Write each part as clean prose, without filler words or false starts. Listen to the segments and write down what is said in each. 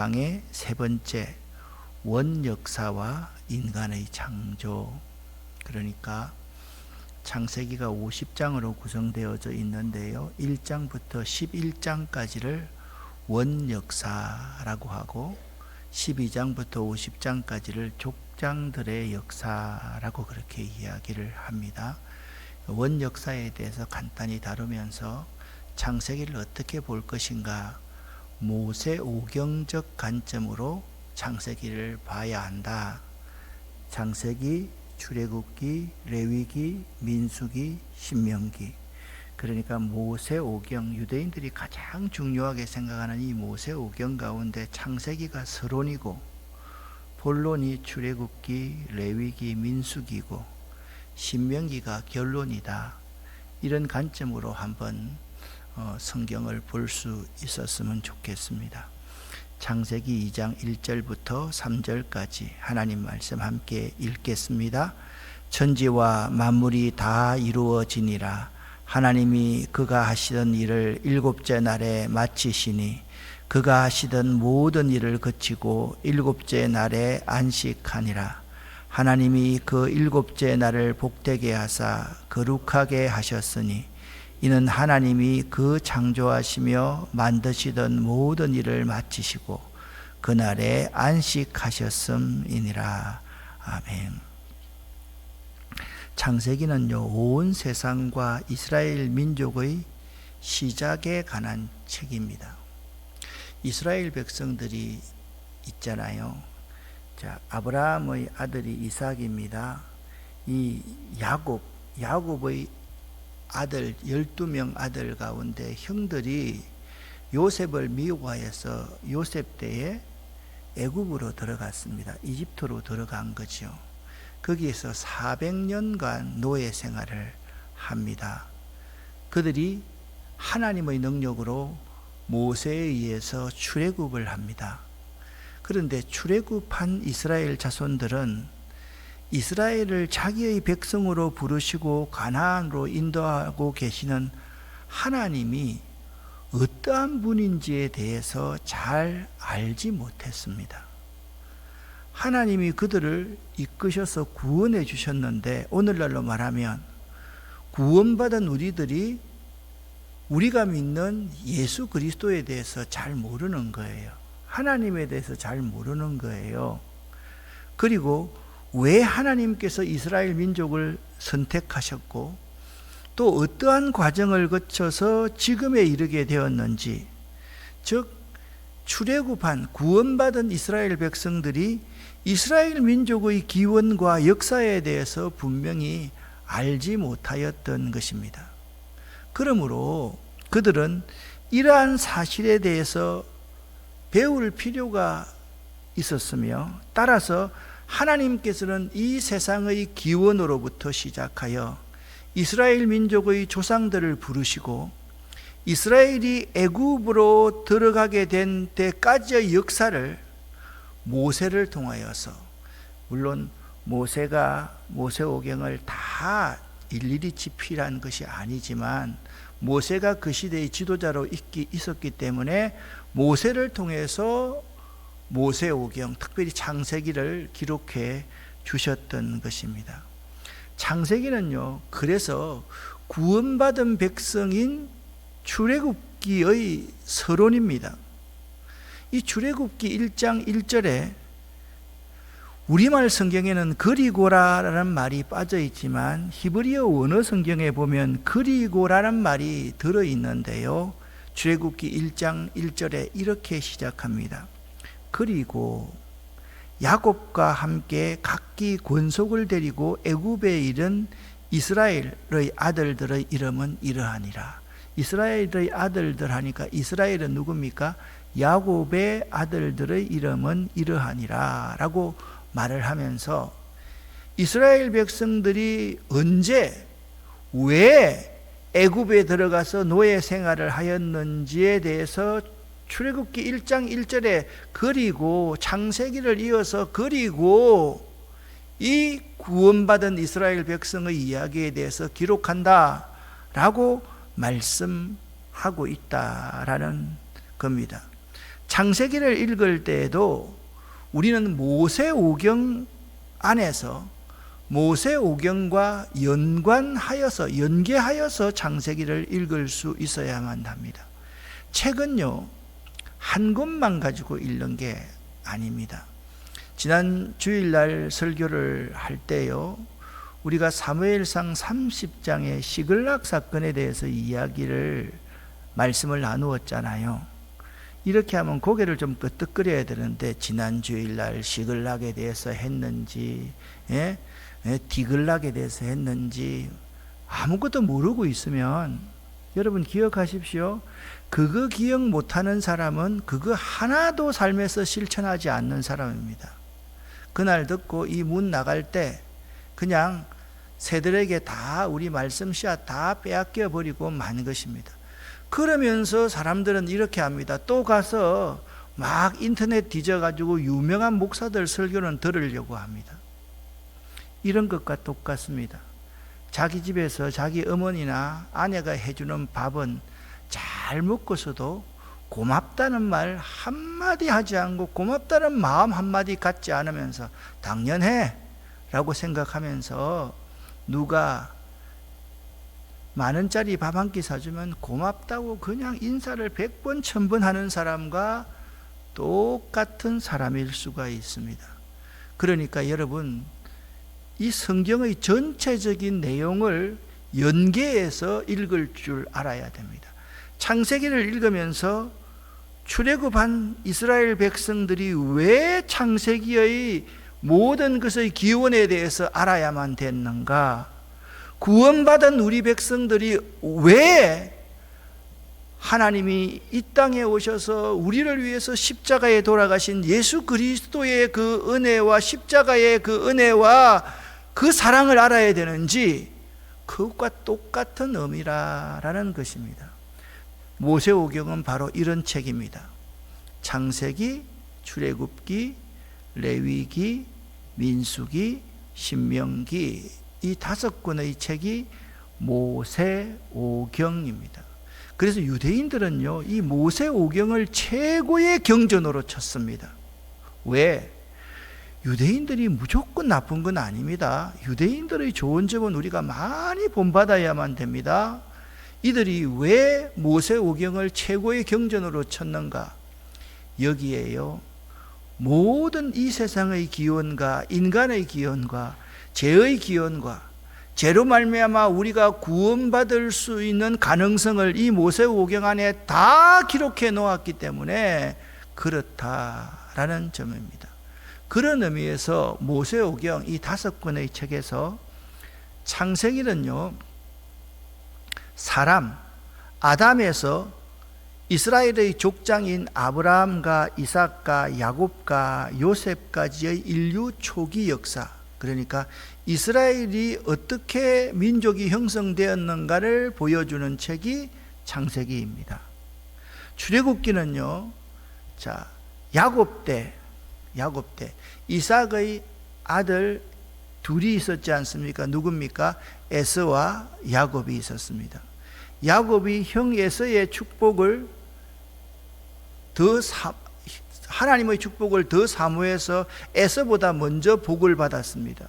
방의 세 번째, 원역사와 인간의 창조. 그러니까 창세기가 50장으로 구성되어져 있는데요, 1장부터 11장까지를 원역사라고 하고 12장부터 50장까지를 족장들의 역사라고 그렇게 이야기를 합니다. 원역사에 대해서 간단히 다루면서 창세기를 어떻게 볼 것인가, 모세 오경적 관점으로 창세기를 봐야 한다. 창세기, 출애굽기, 레위기, 민수기, 신명기. 그러니까 모세 오경, 유대인들이 가장 중요하게 생각하는 이 모세 오경 가운데 창세기가 서론이고 본론이 출애굽기, 레위기, 민수기고 신명기가 결론이다. 이런 관점으로 한번 성경을 볼 수 있었으면 좋겠습니다. 창세기 2장 1절부터 3절까지 하나님 말씀 함께 읽겠습니다. 천지와 만물이 다 이루어지니라. 하나님이 그가 하시던 일을 일곱째 날에 마치시니 그가 하시던 모든 일을 그치고 일곱째 날에 안식하니라. 하나님이 그 일곱째 날을 복되게 하사 거룩하게 하셨으니 이는 하나님이 그 창조하시며 만드시던 모든 일을 마치시고 그날에 안식하셨음이니라. 아멘. 창세기는요, 온 세상과 이스라엘 민족의 시작에 관한 책입니다. 이스라엘 백성들이 있잖아요. 자, 아브라함의 아들이 이삭입니다. 이 야곱의 아들 12명 아들 가운데 형들이 요셉을 미워해서 요셉 때에 애굽으로 들어갔습니다. 이집트로 들어간 거죠. 거기에서 400년간 노예 생활을 합니다. 그들이 하나님의 능력으로 모세에 의해서 출애굽을 합니다. 그런데 출애굽한 이스라엘 자손들은 이스라엘을 자기의 백성으로 부르시고 가나안으로 인도하고 계시는 하나님이 어떠한 분인지에 대해서 잘 알지 못했습니다. 하나님이 그들을 이끄셔서 구원해 주셨는데, 오늘날로 말하면 구원받은 우리들이 우리가 믿는 예수 그리스도에 대해서 잘 모르는 거예요. 하나님에 대해서 잘 모르는 거예요. 그리고 왜 하나님께서 이스라엘 민족을 선택하셨고 또 어떠한 과정을 거쳐서 지금에 이르게 되었는지, 즉 출애굽한 구원받은 이스라엘 백성들이 이스라엘 민족의 기원과 역사에 대해서 분명히 알지 못하였던 것입니다. 그러므로 그들은 이러한 사실에 대해서 배울 필요가 있었으며, 따라서 하나님께서는 이 세상의 기원으로부터 시작하여 이스라엘 민족의 조상들을 부르시고 이스라엘이 애굽으로 들어가게 된 때까지의 역사를 모세를 통하여서, 물론 모세가 모세오경을 다 일일이 집필한 것이 아니지만 모세가 그 시대의 지도자로 있었기 때문에 모세를 통해서 모세오경, 특별히 창세기를 기록해 주셨던 것입니다. 창세기는요, 그래서 구원받은 백성인 출애굽기의 서론입니다. 이 출애굽기 1장 1절에 우리말 성경에는 그리고라라는 말이 빠져 있지만 히브리어 원어 성경에 보면 그리고라는 말이 들어 있는데요, 출애굽기 1장 1절에 이렇게 시작합니다. 그리고 야곱과 함께 각기 권속을 데리고 애굽에 이른 이스라엘의 아들들의 이름은 이러하니라. 이스라엘의 아들들 하니까 이스라엘은 누굽니까? 야곱의 아들들의 이름은 이러하니라 라고 말을 하면서 이스라엘 백성들이 언제, 왜 애굽에 들어가서 노예 생활을 하였는지에 대해서 출애굽기 1장 1절에 그리고 창세기를 이어서 그리고 이 구원받은 이스라엘 백성의 이야기에 대해서 기록한다 라고 말씀하고 있다라는 겁니다. 창세기를 읽을 때에도 우리는 모세오경 안에서 모세오경과 연계하여서 창세기를 읽을 수 있어야만 합니다. 책은요, 한 권만 가지고 읽는 게 아닙니다. 지난 주일날 설교를 할 때요, 우리가 사무엘상 30장의 시글락 사건에 대해서 말씀을 나누었잖아요. 이렇게 하면 고개를 좀 끄덕거려야 되는데, 지난 주일날 시글락에 대해서 했는지, 디글락에 대해서 했는지 아무것도 모르고 있으면, 여러분 기억하십시오. 그거 기억 못하는 사람은 그거 하나도 삶에서 실천하지 않는 사람입니다. 그날 듣고 이 문 나갈 때 그냥 새들에게 다 우리 말씀 씨앗 다 빼앗겨 버리고 만 것입니다. 그러면서 사람들은 이렇게 합니다. 또 가서 막 인터넷 뒤져가지고 유명한 목사들 설교는 들으려고 합니다. 이런 것과 똑같습니다. 자기 집에서 자기 어머니나 아내가 해주는 밥은 잘 먹고서도 고맙다는 말 한마디 하지 않고, 고맙다는 마음 한마디 갖지 않으면서 당연해 라고 생각하면서, 누가 만원짜리 밥 한 끼 사주면 고맙다고 그냥 인사를 100번 1000번 하는 사람과 똑같은 사람일 수가 있습니다. 그러니까 여러분, 이 성경의 전체적인 내용을 연계해서 읽을 줄 알아야 됩니다. 창세기를 읽으면서 출애굽한 이스라엘 백성들이 왜 창세기의 모든 것의 기원에 대해서 알아야만 됐는가? 구원받은 우리 백성들이 왜 하나님이 이 땅에 오셔서 우리를 위해서 십자가에 돌아가신 예수 그리스도의 그 은혜와 십자가의 그 은혜와 그 사랑을 알아야 되는지, 그것과 똑같은 의미라는 것입니다. 모세오경은 바로 이런 책입니다. 창세기, 출애굽기, 레위기, 민수기, 신명기, 이 5권의 책이 모세오경입니다. 그래서 유대인들은요, 이 모세오경을 최고의 경전으로 쳤습니다. 왜? 유대인들이 무조건 나쁜 건 아닙니다. 유대인들의 좋은 점은 우리가 많이 본받아야만 됩니다. 이들이 왜 모세오경을 최고의 경전으로 쳤는가? 여기에요, 모든 이 세상의 기원과 인간의 기원과 죄의 기원과 죄로 말미암아 우리가 구원받을 수 있는 가능성을 이 모세오경 안에 다 기록해 놓았기 때문에 그렇다라는 점입니다. 그런 의미에서 모세오경 이 5권의 책에서 창세기는요, 사람 아담에서 이스라엘의 족장인 아브라함과 이삭과 야곱과 요셉까지의 인류 초기 역사, 그러니까 이스라엘이 어떻게 민족이 형성되었는가를 보여주는 책이 창세기입니다. 출애굽기는요, 야곱 때 이삭의 아들 둘이 있었지 않습니까? 누굽니까? 에서와 야곱이 있었습니다. 야곱이 형 에서의 축복을 하나님의 축복을 더 사모해서 에서보다 먼저 복을 받았습니다.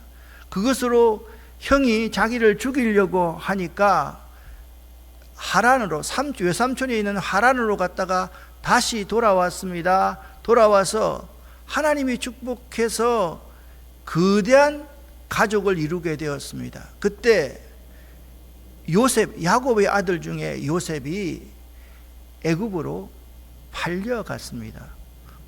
그것으로 형이 자기를 죽이려고 하니까 하란으로, 외삼촌이 있는 하란으로 갔다가 다시 돌아왔습니다. 돌아와서 하나님이 축복해서 거대한 가족을 이루게 되었습니다. 그때 야곱의 아들 중에 요셉이 애굽으로 팔려갔습니다.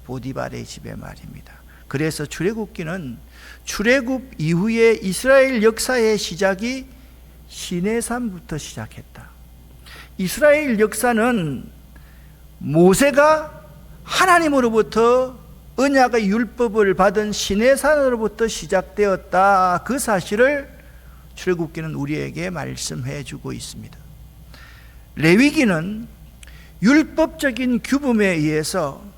보디발의 집에 말입니다. 그래서 출애굽기는 출애굽 이후에 이스라엘 역사의 시작이 시내산부터 시작했다. 이스라엘 역사는 모세가 하나님으로부터 언약의 율법을 받은 시내산으로부터 시작되었다. 그 사실을 출애굽기는 우리에게 말씀해 주고 있습니다. 레위기는 율법적인 규범에 의해서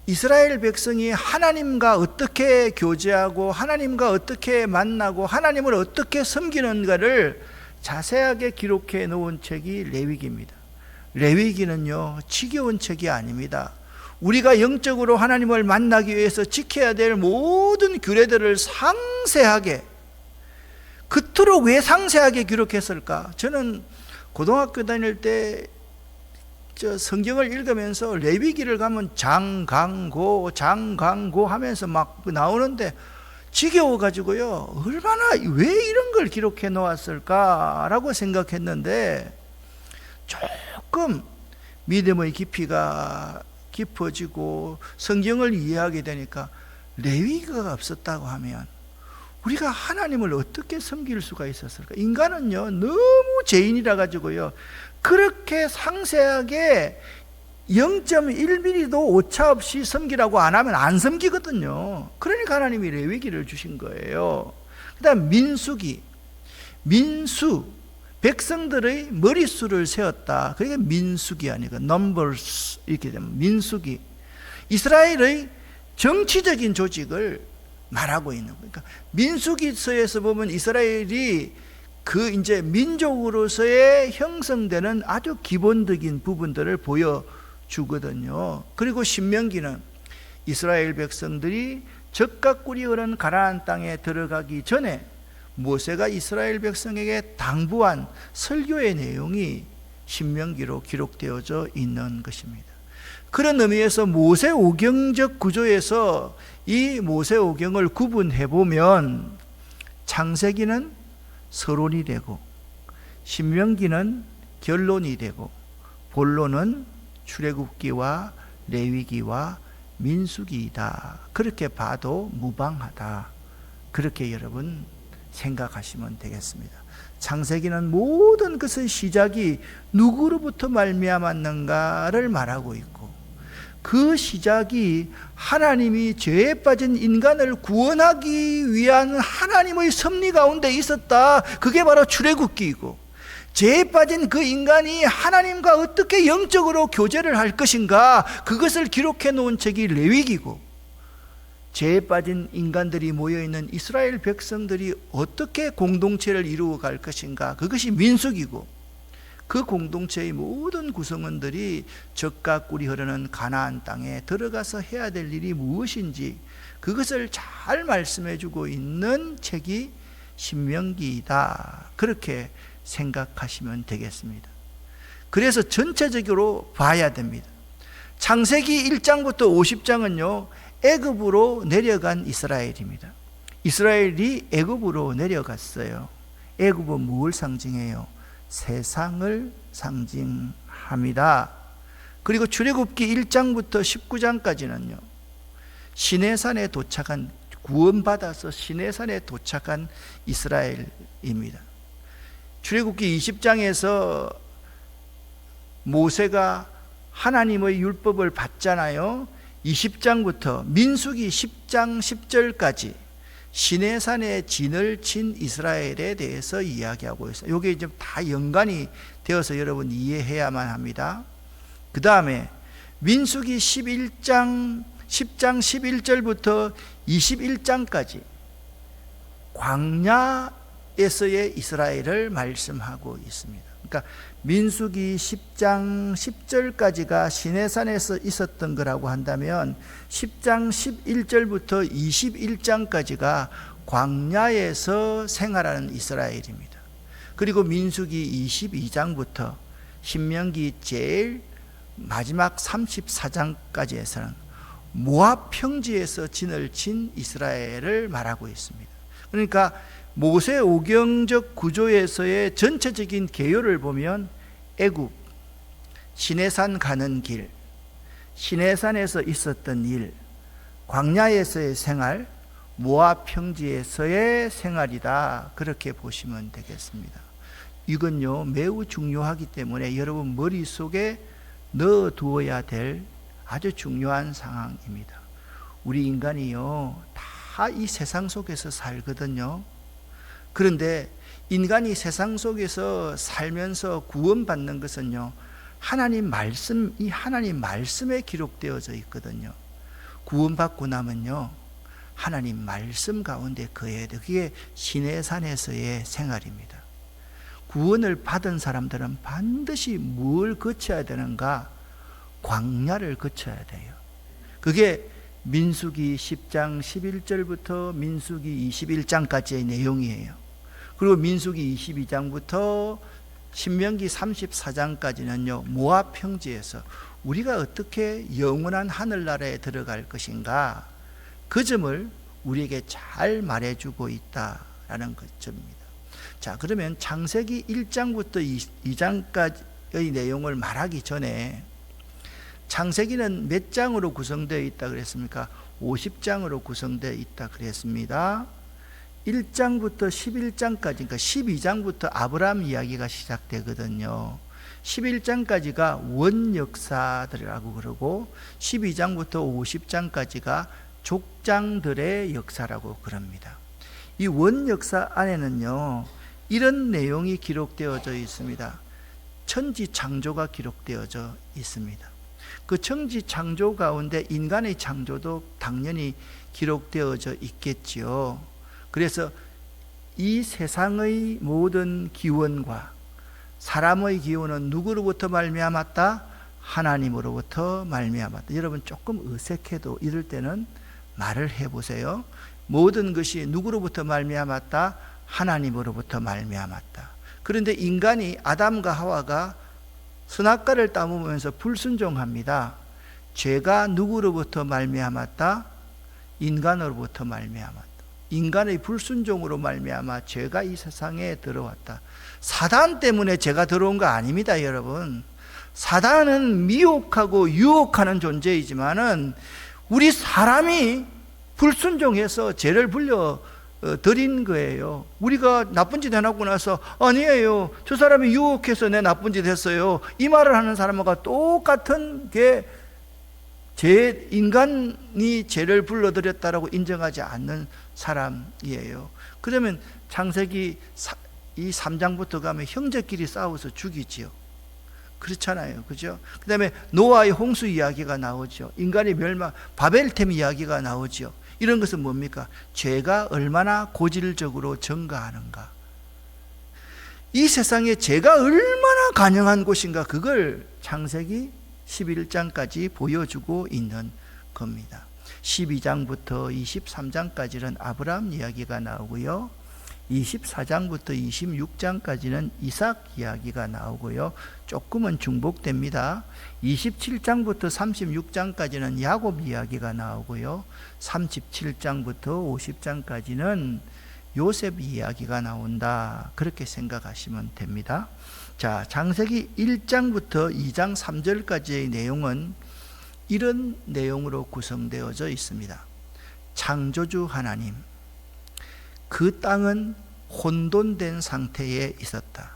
이스라엘 백성이 하나님과 어떻게 교제하고 하나님과 어떻게 만나고 하나님을 어떻게 섬기는가를 자세하게 기록해 놓은 책이 레위기입니다. 레위기는요, 지겨운 책이 아닙니다. 우리가 영적으로 하나님을 만나기 위해서 지켜야 될 모든 규례들을 상세하게, 그토록 왜 상세하게 기록했을까? 저는 고등학교 다닐 때 성경을 읽으면서 레위기를 가면 장강고 하면서 막 나오는데 지겨워가지고요, 얼마나 왜 이런 걸 기록해 놓았을까라고 생각했는데, 조금 믿음의 깊이가 깊어지고 성경을 이해하게 되니까 레위기가 없었다고 하면 우리가 하나님을 어떻게 섬길 수가 있었을까? 인간은요, 너무 죄인이라 가지고요, 그렇게 상세하게 0.1mm도 오차 없이 섬기라고 안 하면 안 섬기거든요. 그러니까 하나님이 레위기를 주신 거예요. 그 다음 민수, 백성들의 머릿수를 세웠다. 그러니까 민수기 아니고 numbers 이렇게 되면 민수기. 이스라엘의 정치적인 조직을 말하고 있는 거예요. 그러니까 민수기서에서 보면 이스라엘이 그 이제 민족으로서의 형성되는 아주 기본적인 부분들을 보여주거든요. 그리고 신명기는 이스라엘 백성들이 젖과 꿀이 흐르는 가나안 땅에 들어가기 전에 모세가 이스라엘 백성에게 당부한 설교의 내용이 신명기로 기록되어져 있는 것입니다. 그런 의미에서 모세오경적 구조에서 이 모세오경을 구분해 보면 창세기는 서론이 되고 신명기는 결론이 되고 본론은 출애굽기와 레위기와 민수기이다. 그렇게 봐도 무방하다. 그렇게 여러분 생각하시면 되겠습니다. 창세기는 모든 것의 시작이 누구로부터 말미암았는가를 말하고 있고, 그 시작이 하나님이 죄에 빠진 인간을 구원하기 위한 하나님의 섭리 가운데 있었다. 그게 바로 출애굽기이고, 죄에 빠진 그 인간이 하나님과 어떻게 영적으로 교제를 할 것인가, 그것을 기록해 놓은 책이 레위기고, 죄에 빠진 인간들이 모여있는 이스라엘 백성들이 어떻게 공동체를 이루어 갈 것인가, 그것이 민수기고, 그 공동체의 모든 구성원들이 젖과 꿀이 흐르는 가나안 땅에 들어가서 해야 될 일이 무엇인지 그것을 잘 말씀해 주고 있는 책이 신명기이다. 그렇게 생각하시면 되겠습니다. 그래서 전체적으로 봐야 됩니다. 창세기 1장부터 50장은요 애굽으로 내려간 이스라엘입니다. 이스라엘이 애굽으로 내려갔어요. 애굽은 무엇을 상징해요? 세상을 상징합니다. 그리고 출애굽기 1장부터 19장까지는요 시내산에 도착한, 구원받아서 시내산에 도착한 이스라엘입니다. 출애굽기 20장에서 모세가 하나님의 율법을 받잖아요. 20장부터 민수기 10장 10절까지 시내산에 진을 친 이스라엘에 대해서 이야기하고 있어요. 이게 좀 다 연관이 되어서 여러분 이해해야만 합니다. 그 다음에 민수기 10장 11절부터 21장까지 광야에서의 이스라엘을 말씀하고 있습니다. 그러니까 민수기 10장 10절까지가 시내산에서 있었던 거라고 한다면 10장 11절부터 21장까지가 광야에서 생활하는 이스라엘입니다. 그리고 민수기 22장부터 신명기 제일 마지막 34장까지에서는 모압 평지에서 진을 친 이스라엘을 말하고 있습니다. 그러니까 모세 오경적 구조에서의 전체적인 개요를 보면 애굽, 시내산 가는 길, 시내산에서 있었던 일, 광야에서의 생활, 모압 평지에서의 생활이다. 그렇게 보시면 되겠습니다. 이건요 매우 중요하기 때문에 여러분 머릿속에 넣어두어야 될 아주 중요한 상황입니다. 우리 인간이요 다 이 세상 속에서 살거든요. 그런데 인간이 세상 속에서 살면서 구원받는 것은요 하나님 말씀, 이 하나님 말씀에 기록되어져 있거든요. 구원받고 나면요 하나님 말씀 가운데 거해야 돼. 그게 시내산에서의 생활입니다. 구원을 받은 사람들은 반드시 뭘 거쳐야 되는가? 광야를 거쳐야 돼요. 그게 민수기 10장 11절부터 민수기 21장까지의 내용이에요. 그리고 민수기 22장부터 신명기 34장까지는요, 모압 평지에서 우리가 어떻게 영원한 하늘나라에 들어갈 것인가, 그 점을 우리에게 잘 말해주고 있다라는 점입니다. 자, 그러면 창세기 1장부터 2장까지의 내용을 말하기 전에 창세기는 몇 장으로 구성되어 있다 그랬습니까? 50장으로 구성되어 있다 그랬습니다. 1장부터 11장까지, 그러니까 12장부터 아브라함 이야기가 시작되거든요. 11장까지가 원역사들이라고 그러고 12장부터 50장까지가 족장들의 역사라고 그럽니다. 이 원역사 안에는요, 이런 내용이 기록되어져 있습니다. 천지 창조가 기록되어져 있습니다. 그 천지 창조 가운데 인간의 창조도 당연히 기록되어져 있겠지요. 그래서 이 세상의 모든 기원과 사람의 기원은 누구로부터 말미암았다? 하나님으로부터 말미암았다. 여러분 조금 어색해도 이럴 때는 말을 해보세요. 모든 것이 누구로부터 말미암았다? 하나님으로부터 말미암았다. 그런데 인간이 아담과 하와가 선악과를 따먹으면서 불순종합니다. 죄가 누구로부터 말미암았다? 인간으로부터 말미암았다. 인간의 불순종으로 말미암아 죄가 이 세상에 들어왔다. 사단 때문에 죄가 들어온 거 아닙니다, 여러분. 사단은 미혹하고 유혹하는 존재이지만은 우리 사람이 불순종해서 죄를 불려 드린 거예요. 우리가 나쁜 짓 해놓고 나서 아니에요, 저 사람이 유혹해서 내 나쁜 짓 했어요, 이 말을 하는 사람과 똑같은 게 인간이 죄를 불러들였다라고 인정하지 않는 사람이에요. 그러면 창세기 이 3장부터 가면 형제끼리 싸워서 죽이지요. 그렇잖아요, 그죠? 그 다음에 노아의 홍수 이야기가 나오죠. 인간의 멸망, 바벨탑 이야기가 나오죠. 이런 것은 뭡니까? 죄가 얼마나 고질적으로 증가하는가, 이 세상에 죄가 얼마나 간영한 곳인가, 그걸 창세기 11장까지 보여주고 있는 겁니다. 12장부터 23장까지는 아브라함 이야기가 나오고요, 24장부터 26장까지는 이삭 이야기가 나오고요, 조금은 중복됩니다. 27장부터 36장까지는 야곱 이야기가 나오고요, 37장부터 50장까지는 요셉 이야기가 나온다, 그렇게 생각하시면 됩니다. 자, 창세기 1장부터 2장 3절까지의 내용은 이런 내용으로 구성되어져 있습니다. 창조주 하나님, 그 땅은 혼돈된 상태에 있었다.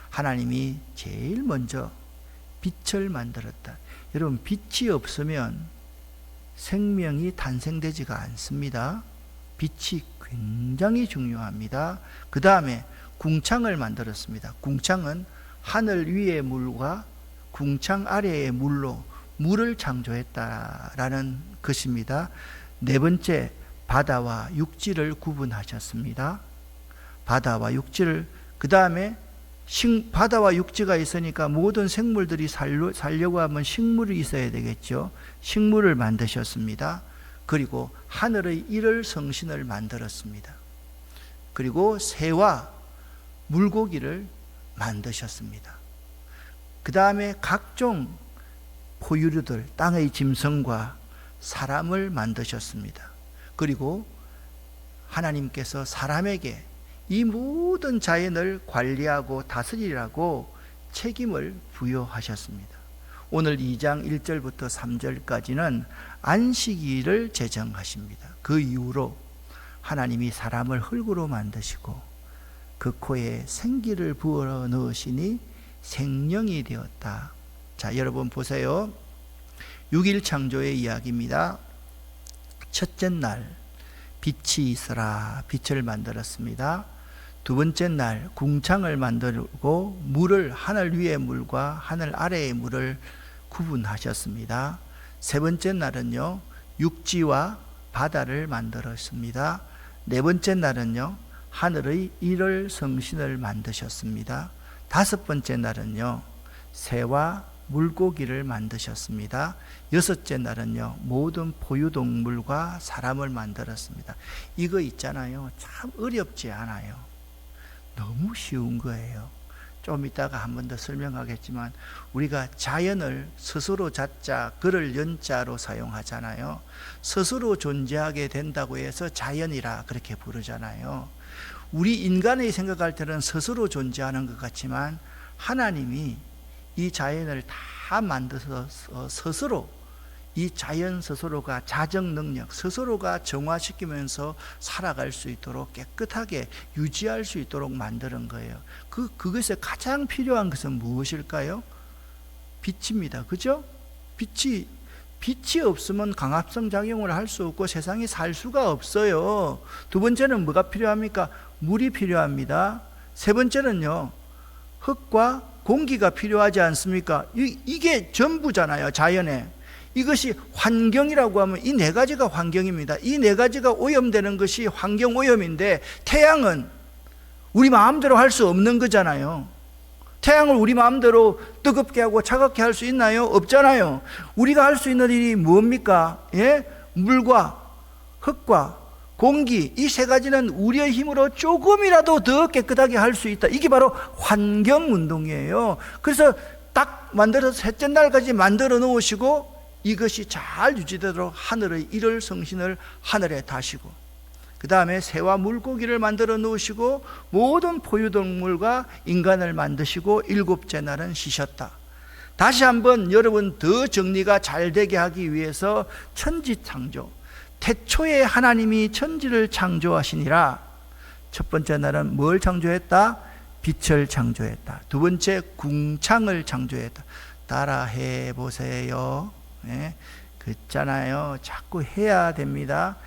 하나님이 제일 먼저 빛을 만들었다. 여러분, 빛이 없으면 생명이 탄생되지가 않습니다. 빛이 굉장히 중요합니다. 그 다음에 궁창을 만들었습니다. 궁창은 하늘 위의 물과 궁창 아래의 물로 물을 창조했다라는 것입니다. 네 번째, 바다와 육지를 구분하셨습니다. 바다와 육지를, 그 다음에 바다와 육지가 있으니까 모든 생물들이 살려고 하면 식물이 있어야 되겠죠. 식물을 만드셨습니다. 그리고 하늘의 일월 성신을 만들었습니다. 그리고 새와 물고기를 만드셨습니다. 그 다음에 각종 포유류들, 땅의 짐승과 사람을 만드셨습니다. 그리고 하나님께서 사람에게 이 모든 자연을 관리하고 다스리라고 책임을 부여하셨습니다. 오늘 2장 1절부터 3절까지는 안식일을 제정하십니다. 그 이후로 하나님이 사람을 흙으로 만드시고 그 코에 생기를 부어 넣으시니 생명이 되었다. 자, 여러분 보세요. 6일 창조의 이야기입니다. 첫째 날 빛이 있어라, 빛을 만들었습니다. 두 번째 날 궁창을 만들고 물을, 하늘 위의 물과 하늘 아래의 물을 구분하셨습니다. 세 번째 날은요, 육지와 바다를 만들었습니다. 네 번째 날은요, 하늘의 일월 성신을 만드셨습니다. 다섯 번째 날은요, 새와 물고기를 만드셨습니다. 여섯째 날은요, 모든 포유동물과 사람을 만들었습니다. 이거 있잖아요, 참 어렵지 않아요. 너무 쉬운 거예요. 좀 이따가 한 번 더 설명하겠지만, 우리가 자연을 스스로 자자, 글을 연자로 사용하잖아요. 스스로 존재하게 된다고 해서 자연이라 그렇게 부르잖아요. 우리 인간이 생각할 때는 스스로 존재하는 것 같지만, 하나님이 이 자연을 다 만들어서 스스로, 이 자연 스스로가 자정 능력, 스스로가 정화시키면서 살아갈 수 있도록 깨끗하게 유지할 수 있도록 만드는 거예요. 그것에 가장 필요한 것은 무엇일까요? 빛입니다. 그죠? 빛이 없으면 강합성 작용을 할 수 없고 세상에 살 수가 없어요. 두 번째는 뭐가 필요합니까? 물이 필요합니다. 세 번째는요, 흙과 공기가 필요하지 않습니까? 이게 전부잖아요, 자연에. 이것이 환경이라고 하면 이 네 가지가 환경입니다. 이 네 가지가 오염되는 것이 환경 오염인데, 태양은 우리 마음대로 할 수 없는 거잖아요. 태양을 우리 마음대로 뜨겁게 하고 차갑게 할 수 있나요? 없잖아요. 우리가 할 수 있는 일이 뭡니까? 예? 물과 흙과 공기, 이 세 가지는 우리의 힘으로 조금이라도 더 깨끗하게 할 수 있다. 이게 바로 환경운동이에요. 그래서 딱 만들어서 셋째 날까지 만들어 놓으시고, 이것이 잘 유지되도록 하늘의 일월 성신을 하늘에 다시고, 그 다음에 새와 물고기를 만들어 놓으시고, 모든 포유동물과 인간을 만드시고, 일곱째 날은 쉬셨다. 다시 한번 여러분 더 정리가 잘 되게 하기 위해서 천지창조, 태초에 하나님이 천지를 창조하시니라. 첫 번째 날은 뭘 창조했다? 빛을 창조했다. 두 번째, 궁창을 창조했다. 따라해 보세요. 네, 그렇잖아요. 자꾸 해야 됩니다.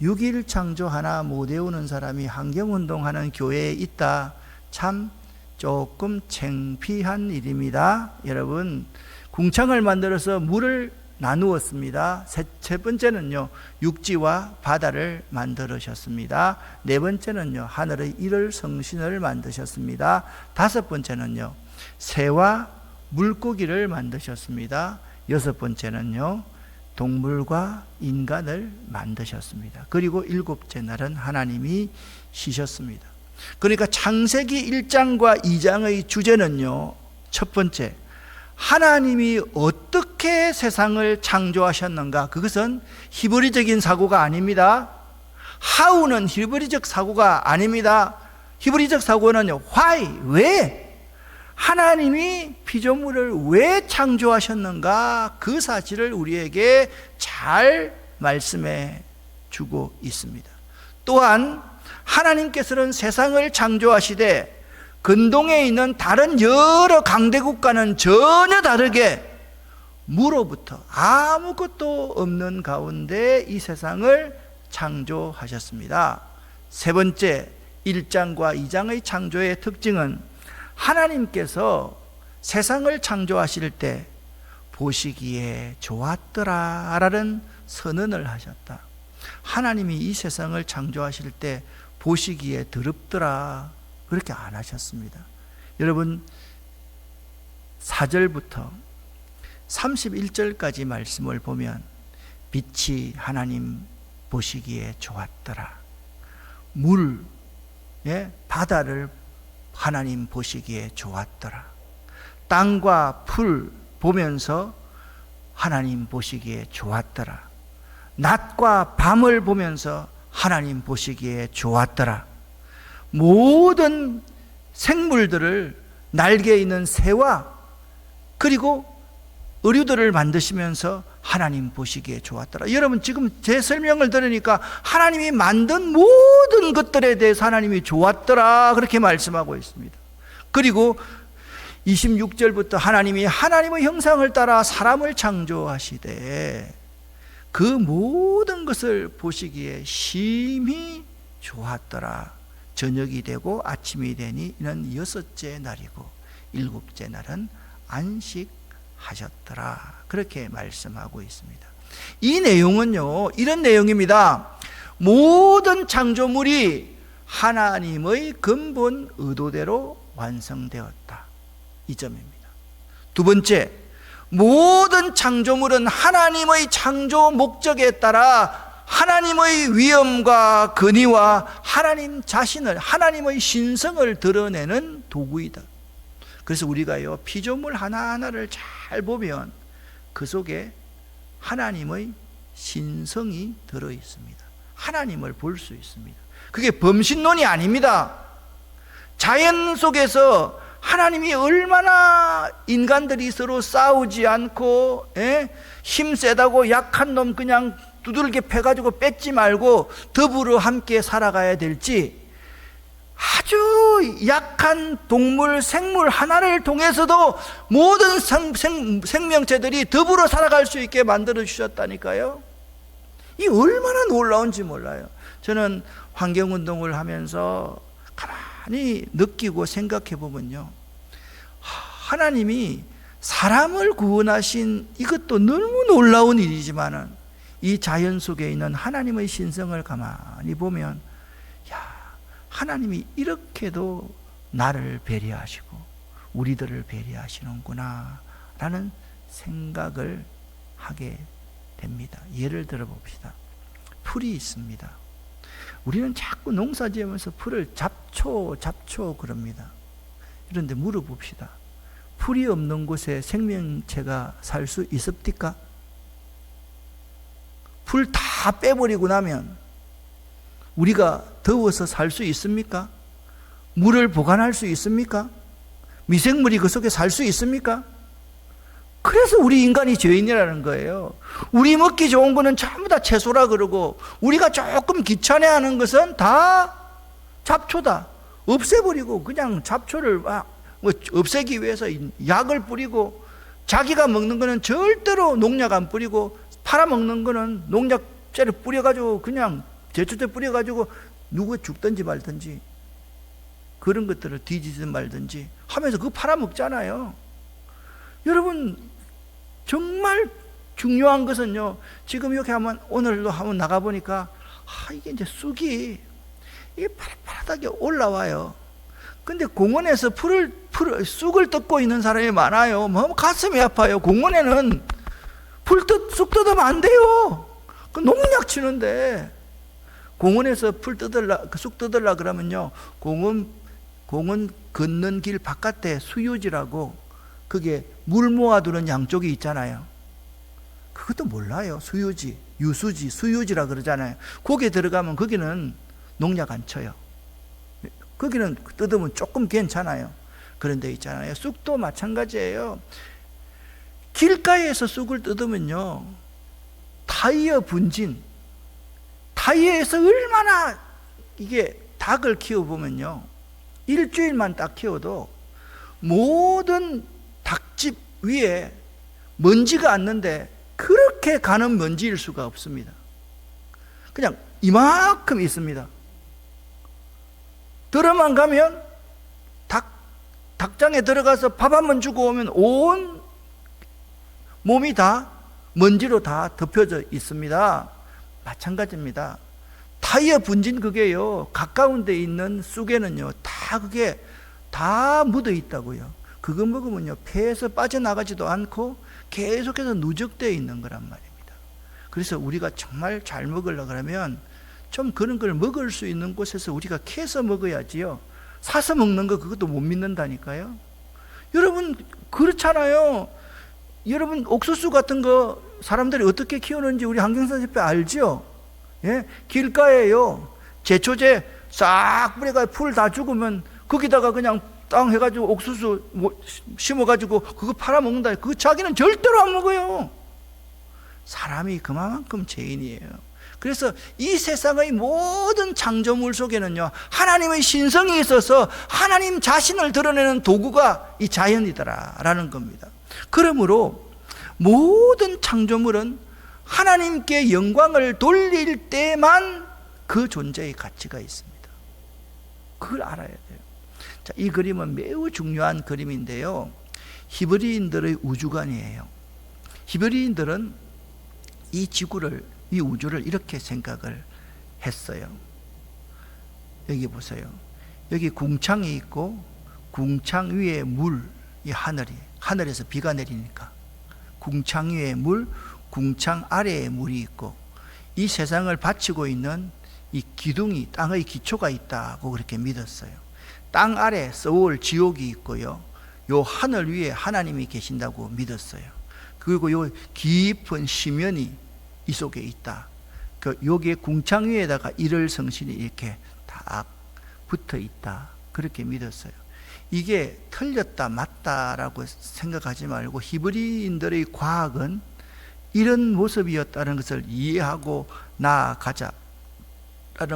6일 창조 하나 못 외우는 사람이 환경운동하는 교회에 있다. 참 조금 창피한 일입니다. 여러분, 궁창을 만들어서 물을 나누었습니다. 세 번째는요, 육지와 바다를 만들으셨습니다. 네 번째는요, 하늘의 일월 성신을 만드셨습니다. 다섯 번째는요, 새와 물고기를 만드셨습니다. 여섯 번째는요, 동물과 인간을 만드셨습니다. 그리고 일곱째 날은 하나님이 쉬셨습니다. 그러니까 창세기 1장과 2장의 주제는요, 첫 번째, 하나님이 어떻게 세상을 창조하셨는가. 그것은 히브리적인 사고가 아닙니다. 하우는 히브리적 사고가 아닙니다. 히브리적 사고는 why, 왜? 하나님이 피조물을 왜 창조하셨는가, 그 사실을 우리에게 잘 말씀해 주고 있습니다. 또한 하나님께서는 세상을 창조하시되 근동에 있는 다른 여러 강대국과는 전혀 다르게 무로부터 아무것도 없는 가운데 이 세상을 창조하셨습니다. 세 번째, 1장과 2장의 창조의 특징은 하나님께서 세상을 창조하실 때 보시기에 좋았더라라는 선언을 하셨다. 하나님이 이 세상을 창조하실 때 보시기에 더럽더라, 그렇게 안 하셨습니다. 여러분, 4절부터 31절까지 말씀을 보면 빛이 하나님 보시기에 좋았더라, 물, 바다를 하나님 보시기에 좋았더라, 땅과 풀 보면서 하나님 보시기에 좋았더라, 낮과 밤을 보면서 하나님 보시기에 좋았더라, 모든 생물들을, 날개 있는 새와 그리고 어류들을 만드시면서 하나님 보시기에 좋았더라. 여러분, 지금 제 설명을 들으니까 하나님이 만든 모든 것들에 대해서 하나님이 좋았더라, 그렇게 말씀하고 있습니다. 그리고 26절부터 하나님이 하나님의 형상을 따라 사람을 창조하시되 그 모든 것을 보시기에 심히 좋았더라. 저녁이 되고 아침이 되니 이는 여섯째 날이고 일곱째 날은 안식하셨더라, 그렇게 말씀하고 있습니다. 이 내용은요, 이런 내용입니다. 모든 창조물이 하나님의 근본 의도대로 완성되었다, 이 점입니다. 두 번째, 모든 창조물은 하나님의 창조 목적에 따라 하나님의 위엄과 근위와 하나님 자신을, 하나님의 신성을 드러내는 도구이다. 그래서 우리가요, 피조물 하나하나를 잘 보면 그 속에 하나님의 신성이 들어 있습니다. 하나님을 볼 수 있습니다. 그게 범신론이 아닙니다. 자연 속에서 하나님이 얼마나 인간들이 서로 싸우지 않고, 힘 세다고 약한 놈 그냥 두들겨 패가지고 뺏지 말고 더불어 함께 살아가야 될지, 아주 약한 동물, 생물 하나를 통해서도 모든 생명체들이 더불어 살아갈 수 있게 만들어 주셨다니까요. 이 얼마나 놀라운지 몰라요. 저는 환경운동을 하면서 가만히 느끼고 생각해 보면요, 하나님이 사람을 구원하신 이것도 너무 놀라운 일이지만은 이 자연 속에 있는 하나님의 신성을 가만히 보면, 야, 하나님이 이렇게도 나를 배려하시고 우리들을 배려하시는구나 라는 생각을 하게 됩니다. 예를 들어 봅시다. 풀이 있습니다. 우리는 자꾸 농사 지으면서 풀을 잡초 그럽니다. 그런데 물어봅시다. 풀이 없는 곳에 생명체가 살 수 있습니까? 풀 다 빼버리고 나면 우리가 더워서 살 수 있습니까? 물을 보관할 수 있습니까? 미생물이 그 속에 살 수 있습니까? 그래서 우리 인간이 죄인이라는 거예요. 우리 먹기 좋은 거는 전부 다 채소라 그러고, 우리가 조금 귀찮아하는 것은 다 잡초다. 없애버리고 그냥 잡초를 막 없애기 위해서 약을 뿌리고, 자기가 먹는 거는 절대로 농약 안 뿌리고, 팔아먹는 거는 농약제를 뿌려가지고 그냥 제초제 뿌려가지고 누구 죽든지 말든지 그런 것들을 뒤지든 말든지 하면서 그거 팔아먹잖아요. 여러분, 정말 중요한 것은요, 지금 이렇게 오늘도 한번 나가보니까, 이게 이제 쑥이 이게 파릇파릇하게 올라와요. 근데 공원에서 쑥을 뜯고 있는 사람이 많아요. 뭐 가슴이 아파요. 공원에는 쑥 뜯으면 안 돼요. 그 농약 치는데, 공원에서 쑥 뜯으려 그러면요, 공원 걷는 길 바깥에 수유지라고, 그게 물 모아두는 양쪽이 있잖아요. 그것도 몰라요. 수유지, 유수지, 수유지라 그러잖아요. 거기에 들어가면 거기는 농약 안 쳐요. 거기는 뜯으면 조금 괜찮아요. 그런데 있잖아요, 쑥도 마찬가지예요. 길가에서 쑥을 뜯으면요, 타이어 분진, 타이어에서 얼마나 이게 닭을 키워보면요, 일주일만 딱 키워도 모든 닭집 위에 먼지가 앉는데 그렇게 가는 먼지일 수가 없습니다. 그냥 이만큼 있습니다. 들어만 가면 닭장에 들어가서 밥 한 번 주고 오면 온 몸이 다 먼지로 다 덮여져 있습니다. 마찬가지입니다. 타이어 분진 그게요, 가까운 데 있는 쑥에는요, 그게 다 묻어 있다고요. 그거 먹으면요, 폐에서 빠져나가지도 않고 계속해서 누적되어 있는 거란 말입니다. 그래서 우리가 정말 잘 먹으려고 하면 좀 그런 걸 먹을 수 있는 곳에서 우리가 캐서 먹어야지요. 사서 먹는 거 그것도 못 믿는다니까요. 여러분, 그렇잖아요. 여러분, 옥수수 같은 거 사람들이 어떻게 키우는지 우리 한경선생님 알죠? 예? 길가에요, 제초제 싹 뿌려가지고 풀 다 죽으면 거기다가 그냥 땅 해가지고 옥수수 심어가지고 그거 팔아먹는다. 그거 자기는 절대로 안 먹어요. 사람이 그만큼 죄인이에요. 그래서 이 세상의 모든 창조물 속에는요, 하나님의 신성이 있어서 하나님 자신을 드러내는 도구가 이 자연이더라라는 겁니다. 그러므로 모든 창조물은 하나님께 영광을 돌릴 때만 그 존재의 가치가 있습니다. 그걸 알아야 돼요. 자, 이 그림은 매우 중요한 그림인데요, 히브리인들의 우주관이에요. 히브리인들은 이 지구를, 이 우주를 이렇게 생각을 했어요. 여기 보세요. 여기 궁창이 있고 궁창 위에 물, 이 하늘에서 비가 내리니까 궁창 위에 물, 궁창 아래에 물이 있고, 이 세상을 바치고 있는 이 기둥이, 땅의 기초가 있다고 그렇게 믿었어요. 땅 아래 서울 지옥이 있고요, 요 하늘 위에 하나님이 계신다고 믿었어요. 그리고 요 깊은 심연이 이 속에 있다. 여기에 궁창 위에다가 일월 성신이 이렇게 딱 붙어 있다, 그렇게 믿었어요. 이게 틀렸다 맞다라고 생각하지 말고 히브리인들의 과학은 이런 모습이었다는 것을 이해하고 나아가자라는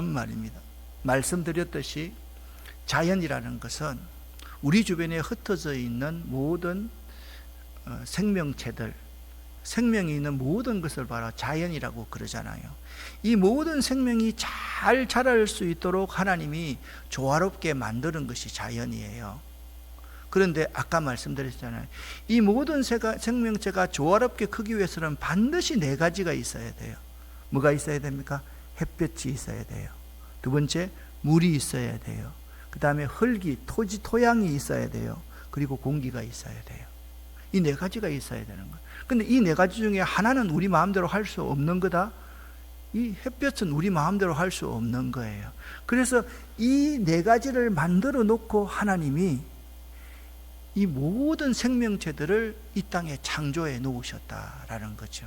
말입니다. 말씀드렸듯이 자연이라는 것은 우리 주변에 흩어져 있는 모든 생명체들, 생명이 있는 모든 것을 바로 자연이라고 그러잖아요. 이 모든 생명이 잘 자랄 수 있도록 하나님이 조화롭게 만드는 것이 자연이에요. 그런데 아까 말씀드렸잖아요. 이 모든 생명체가 조화롭게 크기 위해서는 반드시 4가지가 있어야 돼요. 뭐가 있어야 됩니까? 햇볕이 있어야 돼요. 두 번째, 물이 있어야 돼요. 그 다음에 흙이, 토양이 있어야 돼요. 그리고 공기가 있어야 돼요. 이 4가지가 있어야 되는 거예요. 근데 이 4가지 중에 하나는 우리 마음대로 할 수 없는 거다. 이 햇볕은 우리 마음대로 할 수 없는 거예요. 그래서 이 4가지를 만들어 놓고 하나님이 이 모든 생명체들을 이 땅에 창조해 놓으셨다라는 거죠.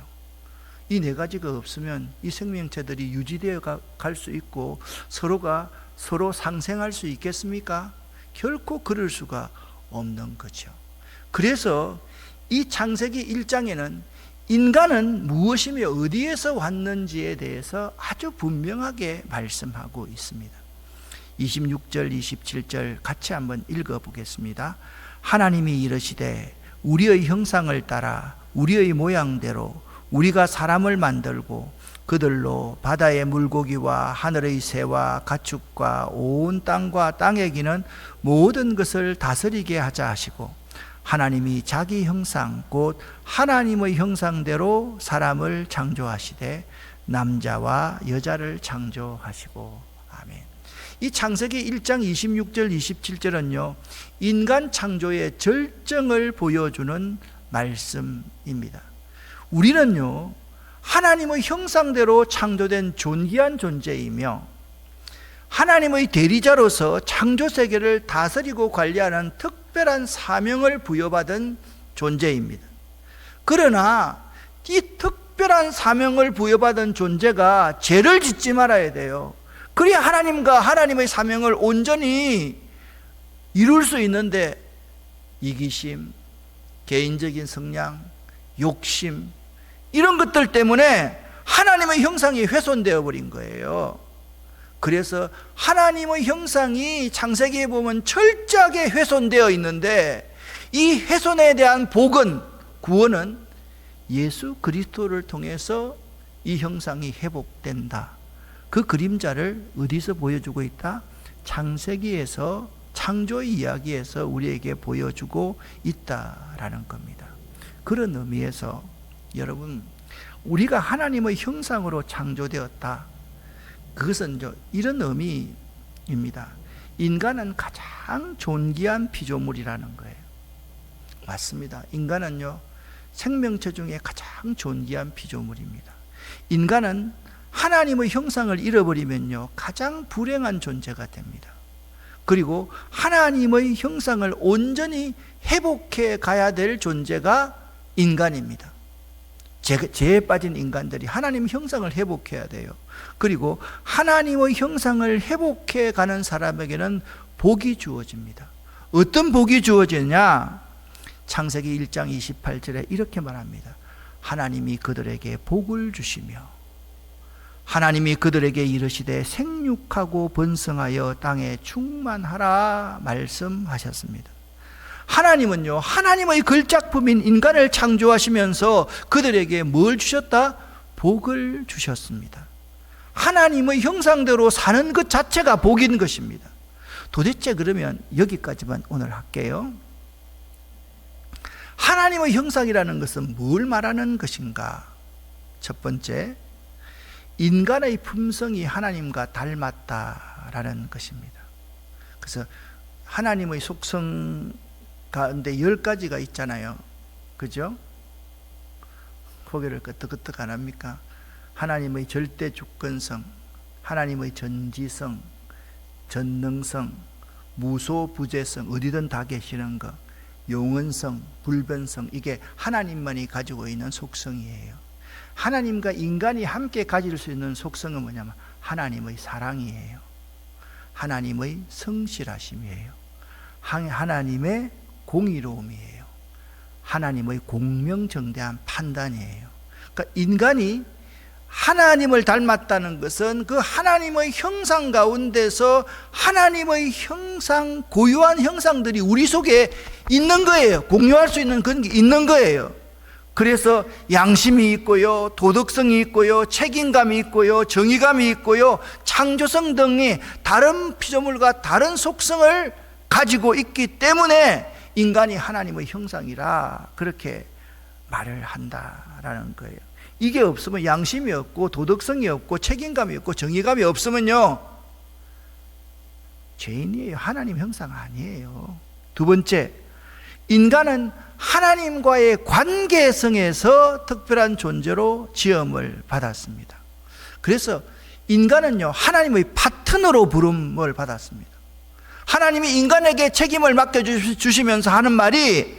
이 4가지가 없으면 이 생명체들이 유지되어 갈 수 있고 서로가 서로 상생할 수 있겠습니까? 결코 그럴 수가 없는 거죠. 그래서 이 창세기 1장에는 인간은 무엇이며 어디에서 왔는지에 대해서 아주 분명하게 말씀하고 있습니다. 26절, 27절 같이 한번 읽어보겠습니다. 하나님이 이르시되 우리의 형상을 따라 우리의 모양대로 우리가 사람을 만들고 그들로 바다의 물고기와 하늘의 새와 가축과 온 땅과 땅에 기는 모든 것을 다스리게 하자 하시고, 하나님이 자기 형상 곧 하나님의 형상대로 사람을 창조하시되 남자와 여자를 창조하시고. 아멘. 이 창세기 1장 26절 27절은요 인간 창조의 절정을 보여주는 말씀입니다. 우리는요 하나님의 형상대로 창조된 존귀한 존재이며 하나님의 대리자로서 창조 세계를 다스리고 관리하는 특별한 사명을 부여받은 존재입니다. 그러나 이 특별한 사명을 부여받은 존재가 죄를 짓지 말아야 돼요. 그래야 하나님과 하나님의 사명을 온전히 이룰 수 있는데 이기심, 개인적인 성향, 욕심 이런 것들 때문에 하나님의 형상이 훼손되어 버린 거예요. 그래서 하나님의 형상이 창세기에 보면 철저하게 훼손되어 있는데 이 훼손에 대한 복은, 구원은 예수 그리스도를 통해서 이 형상이 회복된다. 그 그림자를 어디서 보여주고 있다? 창세기에서, 창조의 이야기에서 우리에게 보여주고 있다라는 겁니다. 그런 의미에서 여러분, 우리가 하나님의 형상으로 창조되었다. 그것은 이런 의미입니다. 인간은 가장 존귀한 피조물이라는 거예요. 맞습니다. 인간은요 생명체 중에 가장 존귀한 피조물입니다. 인간은 하나님의 형상을 잃어버리면요 가장 불행한 존재가 됩니다. 그리고 하나님의 형상을 온전히 회복해 가야 될 존재가 인간입니다. 죄에 빠진 인간들이 하나님 형상을 회복해야 돼요. 그리고 하나님의 형상을 회복해 가는 사람에게는 복이 주어집니다. 어떤 복이 주어지냐? 창세기 1장 28절에 이렇게 말합니다. 하나님이 그들에게 복을 주시며 하나님이 그들에게 이르시되 생육하고 번성하여 땅에 충만하라 말씀하셨습니다. 하나님은요 하나님의 걸작품인 인간을 창조하시면서 그들에게 뭘 주셨다? 복을 주셨습니다. 하나님의 형상대로 사는 것 자체가 복인 것입니다. 도대체 그러면 여기까지만 오늘 할게요. 하나님의 형상이라는 것은 뭘 말하는 것인가? 첫 번째, 인간의 품성이 하나님과 닮았다라는 것입니다. 그래서 하나님의 속성 가운데 10가지가 있잖아요. 그죠? 고개를 끄덕끄덕 안 합니까? 하나님의 절대 주권성, 하나님의 전지성, 전능성, 무소부재성, 어디든 다 계시는 것, 영원성, 불변성, 이게 하나님만이 가지고 있는 속성이에요. 하나님과 인간이 함께 가질 수 있는 속성은 뭐냐면 하나님의 사랑이에요. 하나님의 성실하심이에요. 하나님의 공의로움이에요. 하나님의 공명정대한 판단이에요. 그러니까 인간이 하나님을 닮았다는 것은 그 하나님의 형상 가운데서 하나님의 형상, 고유한 형상들이 우리 속에 있는 거예요. 공유할 수 있는 그런 게 있는 거예요. 그래서 양심이 있고요, 도덕성이 있고요, 책임감이 있고요, 정의감이 있고요, 창조성 등이 다른 피조물과 다른 속성을 가지고 있기 때문에 인간이 하나님의 형상이라 그렇게 말을 한다라는 거예요. 이게 없으면, 양심이 없고 도덕성이 없고 책임감이 없고 정의감이 없으면요, 죄인이에요. 하나님 형상 아니에요. 두 번째, 인간은 하나님과의 관계성에서 특별한 존재로 지음을 받았습니다. 그래서 인간은요, 하나님의 파트너로 부름을 받았습니다. 하나님이 인간에게 책임을 맡겨주시면서 하는 말이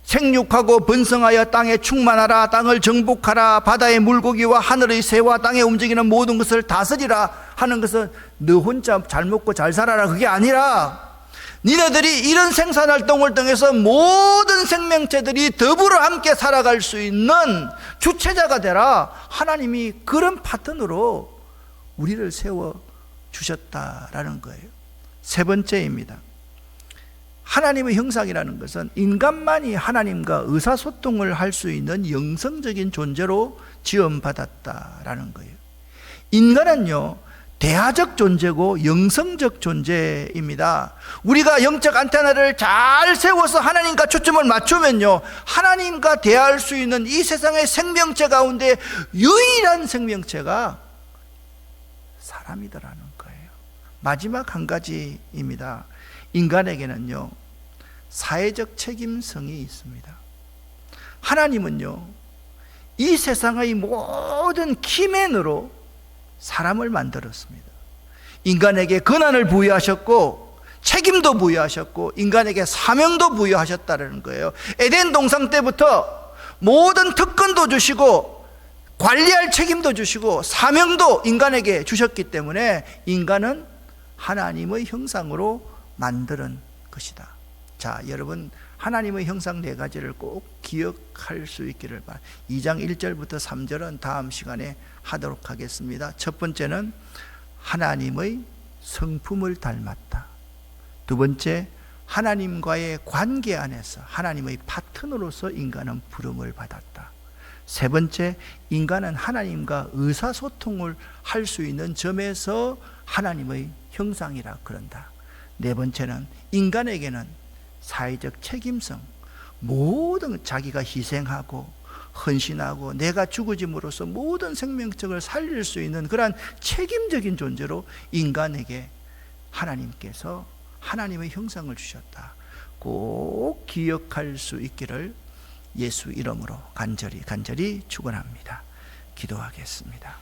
생육하고 번성하여 땅에 충만하라, 땅을 정복하라, 바다의 물고기와 하늘의 새와 땅에 움직이는 모든 것을 다스리라 하는 것은 너 혼자 잘 먹고 잘 살아라 그게 아니라 니네들이 이런 생산활동을 통해서 모든 생명체들이 더불어 함께 살아갈 수 있는 주체자가 되라. 하나님이 그런 파트너로 우리를 세워주셨다라는 거예요. 세 번째입니다. 하나님의 형상이라는 것은 인간만이 하나님과 의사소통을 할 수 있는 영성적인 존재로 지음받았다라는 거예요. 인간은요, 대하적 존재고 영성적 존재입니다. 우리가 영적 안테나를 잘 세워서 하나님과 초점을 맞추면요, 하나님과 대할 수 있는 이 세상의 생명체 가운데 유일한 생명체가 사람이더라는 거예요. 마지막 한 가지입니다. 인간에게는요, 사회적 책임성이 있습니다. 하나님은요, 이 세상의 모든 키맨으로 사람을 만들었습니다. 인간에게 권한을 부여하셨고 책임도 부여하셨고 인간에게 사명도 부여하셨다는 거예요. 에덴 동산 때부터 모든 특권도 주시고 관리할 책임도 주시고 사명도 인간에게 주셨기 때문에 인간은 하나님의 형상으로 만드는 것이다. 자, 여러분, 하나님의 형상 네 가지를 꼭 기억할 수 있기를 바랍니다. 2장 1절부터 3절은 다음 시간에 하도록 하겠습니다. 첫 번째는 하나님의 성품을 닮았다. 두 번째, 하나님과의 관계 안에서 하나님의 파트너로서 인간은 부름을 받았다. 세 번째, 인간은 하나님과 의사소통을 할 수 있는 점에서 하나님의 형상이라 그런다. 네 번째는 인간에게는 사회적 책임성, 모든 자기가 희생하고 헌신하고 내가 죽어짐으로써 모든 생명체를 살릴 수 있는 그러한 책임적인 존재로 인간에게 하나님께서 하나님의 형상을 주셨다. 꼭 기억할 수 있기를 예수 이름으로 간절히 축원합니다. 기도하겠습니다.